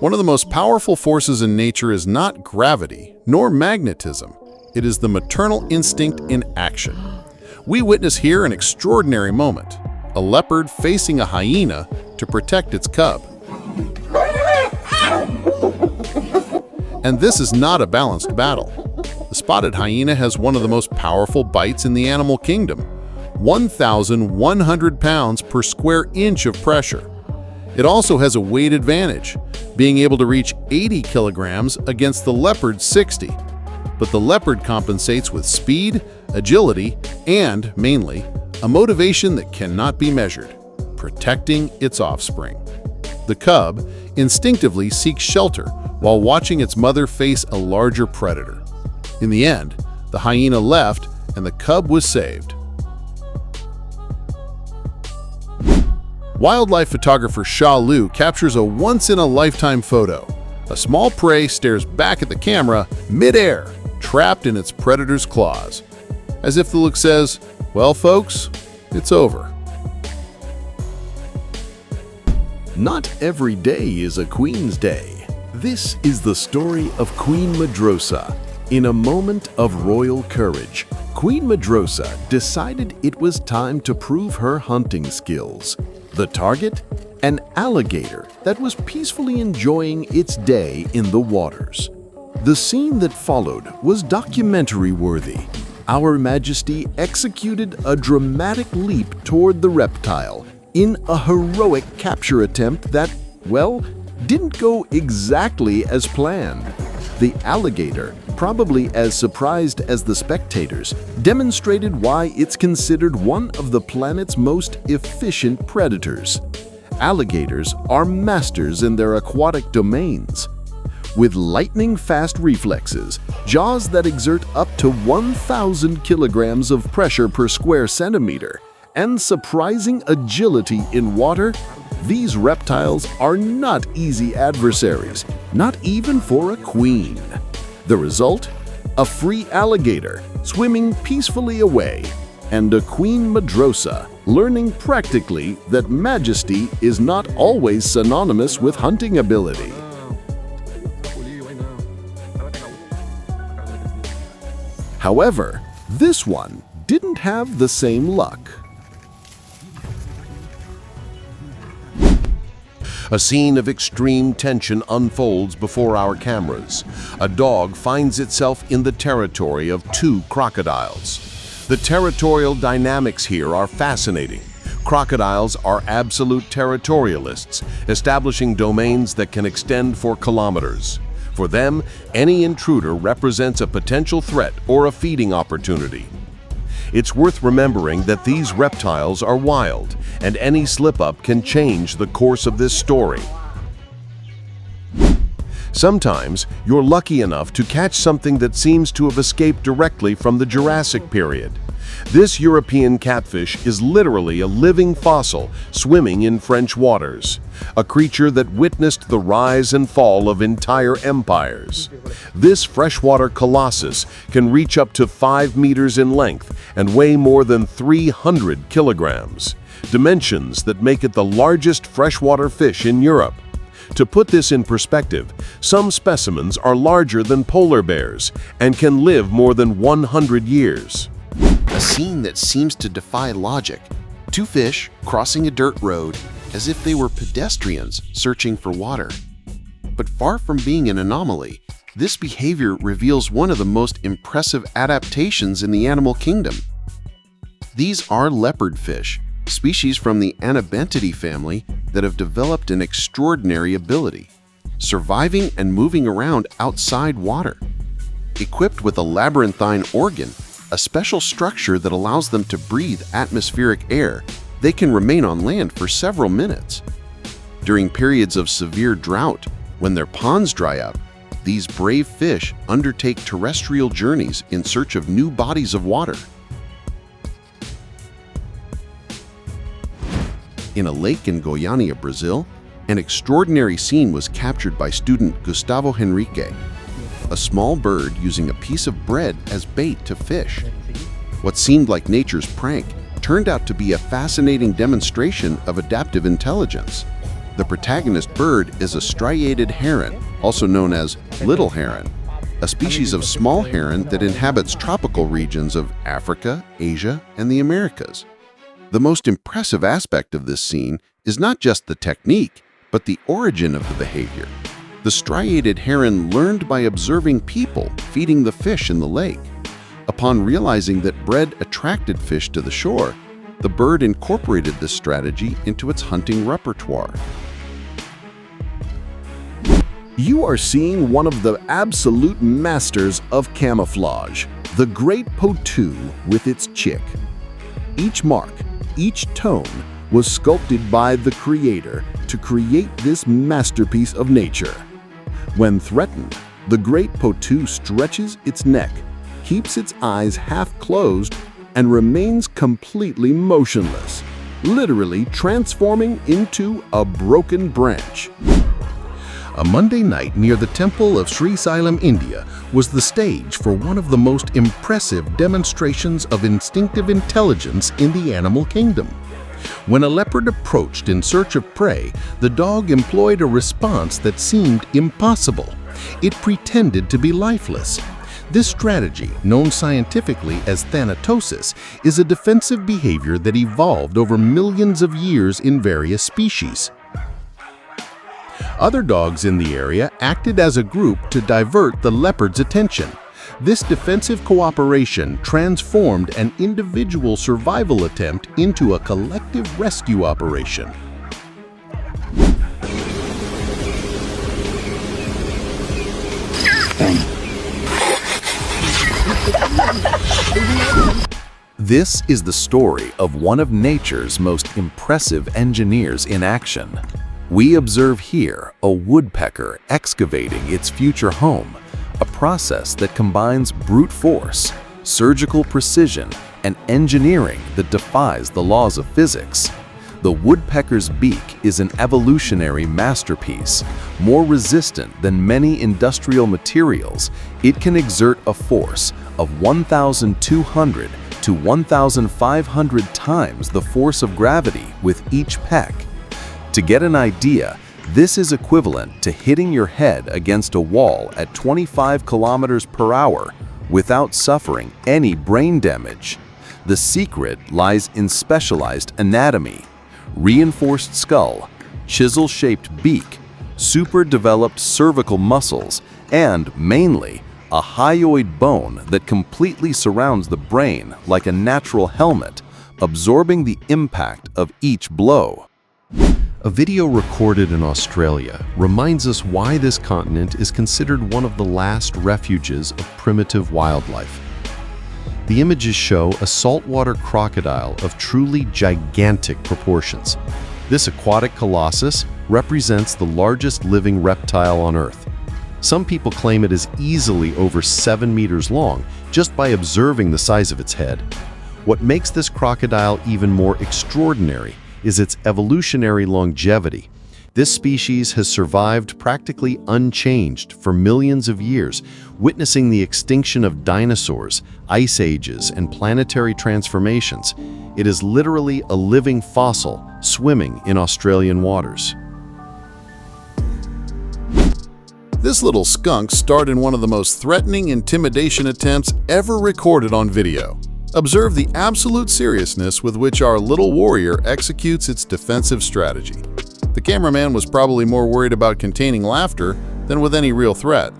One of the most powerful forces in nature is not gravity, nor magnetism. It is the maternal instinct in action. We witness here an extraordinary moment, a leopard facing a hyena to protect its cub. And this is not a balanced battle. The spotted hyena has one of the most powerful bites in the animal kingdom, 1,100 pounds per square inch of pressure. It also has a weight advantage, being able to reach 80 kilograms against the leopard's 60. But the leopard compensates with speed, agility, and, mainly, a motivation that cannot be measured, protecting its offspring. The cub instinctively seeks shelter while watching its mother face a larger predator. In the end, the hyena left and the cub was saved. Wildlife photographer Sha Lu captures a once-in-a-lifetime photo. A small prey stares back at the camera mid-air, trapped in its predator's claws. As if the look says, "Well, folks, it's over." Not every day is a Queen's Day. This is the story of Queen Medrosa. In a moment of royal courage, Queen Medrosa decided it was time to prove her hunting skills. The target? An alligator that was peacefully enjoying its day in the waters. The scene that followed was documentary-worthy. Our Majesty executed a dramatic leap toward the reptile in a heroic capture attempt that, well, didn't go exactly as planned. The alligator, probably as surprised as the spectators, demonstrated why it's considered one of the planet's most efficient predators. Alligators are masters in their aquatic domains. With lightning-fast reflexes, jaws that exert up to 1,000 kilograms of pressure per square centimeter, and surprising agility in water, these reptiles are not easy adversaries, not even for a queen. The result? A free alligator swimming peacefully away, and a Queen Medrosa learning practically that majesty is not always synonymous with hunting ability. However, this one didn't have the same luck. A scene of extreme tension unfolds before our cameras. A dog finds itself in the territory of two crocodiles. The territorial dynamics here are fascinating. Crocodiles are absolute territorialists, establishing domains that can extend for kilometers. For them, any intruder represents a potential threat or a feeding opportunity. It's worth remembering that these reptiles are wild, and any slip-up can change the course of this story. Sometimes, you're lucky enough to catch something that seems to have escaped directly from the Jurassic period. This European catfish is literally a living fossil swimming in French waters, a creature that witnessed the rise and fall of entire empires. This freshwater colossus can reach up to 5 meters in length and weigh more than 300 kilograms, dimensions that make it the largest freshwater fish in Europe. To put this in perspective, some specimens are larger than polar bears and can live more than 100 years. A scene that seems to defy logic. Two fish crossing a dirt road as if they were pedestrians searching for water. But far from being an anomaly, this behavior reveals one of the most impressive adaptations in the animal kingdom. These are leopard fish, species from the Anabantidae family that have developed an extraordinary ability, surviving and moving around outside water. Equipped with a labyrinthine organ, a special structure that allows them to breathe atmospheric air, they can remain on land for several minutes. During periods of severe drought, when their ponds dry up, these brave fish undertake terrestrial journeys in search of new bodies of water. In a lake in Goiânia, Brazil, an extraordinary scene was captured by student Gustavo Henrique, a small bird using a piece of bread as bait to fish. What seemed like nature's prank turned out to be a fascinating demonstration of adaptive intelligence. The protagonist bird is a striated heron, also known as little heron, a species of small heron that inhabits tropical regions of Africa, Asia, and the Americas. The most impressive aspect of this scene is not just the technique, but the origin of the behavior. The striated heron learned by observing people feeding the fish in the lake. Upon realizing that bread attracted fish to the shore, the bird incorporated this strategy into its hunting repertoire. You are seeing one of the absolute masters of camouflage, the great potu with its chick. Each mark, each tone was sculpted by the creator to create this masterpiece of nature. When threatened, the great potu stretches its neck, keeps its eyes half closed, and remains completely motionless, literally transforming into a broken branch. A Monday night near the temple of Sri Sailam, India, was the stage for one of the most impressive demonstrations of instinctive intelligence in the animal kingdom. When a leopard approached in search of prey, the dog employed a response that seemed impossible. It pretended to be lifeless. This strategy, known scientifically as thanatosis, is a defensive behavior that evolved over millions of years in various species. Other dogs in the area acted as a group to divert the leopard's attention. This defensive cooperation transformed an individual survival attempt into a collective rescue operation. This is the story of one of nature's most impressive engineers in action. We observe here a woodpecker excavating its future home, a process that combines brute force, surgical precision, and engineering that defies the laws of physics. The woodpecker's beak is an evolutionary masterpiece. More resistant than many industrial materials, it can exert a force of 1,200 to 1,500 times the force of gravity with each peck. To get an idea, this is equivalent to hitting your head against a wall at 25 kilometers per hour without suffering any brain damage. The secret lies in specialized anatomy, reinforced skull, chisel-shaped beak, super-developed cervical muscles, and, mainly, a hyoid bone that completely surrounds the brain like a natural helmet, absorbing the impact of each blow. A video recorded in Australia reminds us why this continent is considered one of the last refuges of primitive wildlife. The images show a saltwater crocodile of truly gigantic proportions. This aquatic colossus represents the largest living reptile on Earth. Some people claim it is easily over 7 meters long just by observing the size of its head. What makes this crocodile even more extraordinary is its evolutionary longevity. This species has survived practically unchanged for millions of years, witnessing the extinction of dinosaurs, ice ages, and planetary transformations. It is literally a living fossil swimming in Australian waters. This little skunk starred in one of the most threatening intimidation attempts ever recorded on video. Observe the absolute seriousness with which our little warrior executes its defensive strategy. The cameraman was probably more worried about containing laughter than with any real threat.